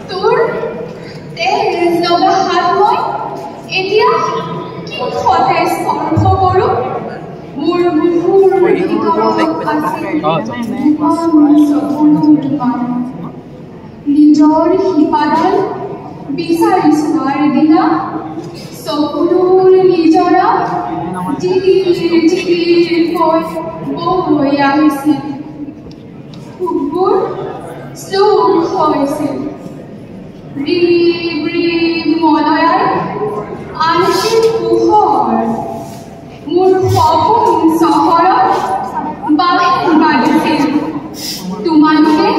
তোৰ তেজ লগা হাত মই এতিয়া কি সতেজ স্পৰ্শ কৰোঁ মোৰ বুকুৰ নিজৰ শিপাডাল বিচাৰি চোৱাৰ দিনা চকুৰ নিজৰা বৈ আহিছিল খুববোৰ শ্লোক হৈছিল মলয়াই আনিছিল পোহৰ মোৰ সপোন চহৰত বাঁহী বাজিছিল তোমালোকে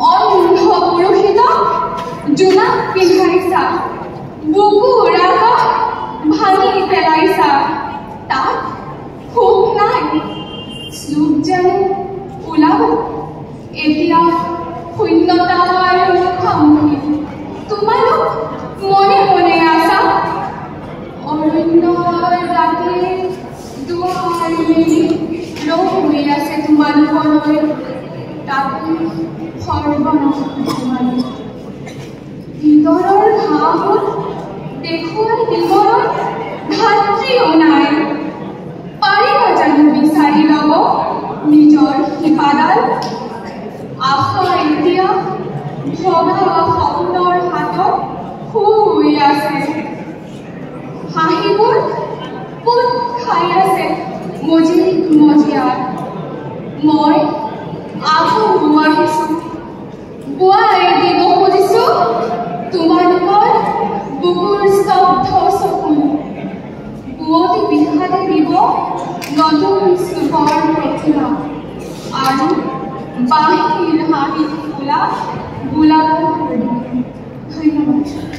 অন্ধপুৰুষিত জোনাক পিন্ধাইছা বুকুৰ আগত ভাঙি পেলাইছা তাত সুখ নাই শ্লোক যেন ওলাব এতিয়া শূন্যতাৰ মুখামুখি তোমালোক মনে মনে আছা অৰণ্যৰ ৰাতি দুৱাৰ মেলি ৰৈ আছে তোমালোকলৈ তাতে সৰ্বনাশ তোমালোক ভিতৰৰ ঘাঁহত দেখুৱাই দিবলৈ ভাতৃও নাই পাৰিবা জানো বিচাৰি ল'ব নিজৰ শিপাডাল আশা এতিয়া ভগা সপোনৰ হাতত শুই আছে হাঁহিবোৰ পোত খাই আছে মজিয়াত মই আকৌ আহিছোঁ বোৱাই দিব খুজিছোঁ তোমালোকৰ বুকুৰ স্তব্ধ চকু পুৱতি বিষাদে দিব নতুন চুকৰ প্ৰতিভা আৰু বাঁহীৰ হাঁহি ফুলা গোলাপ ধন্যবাদ।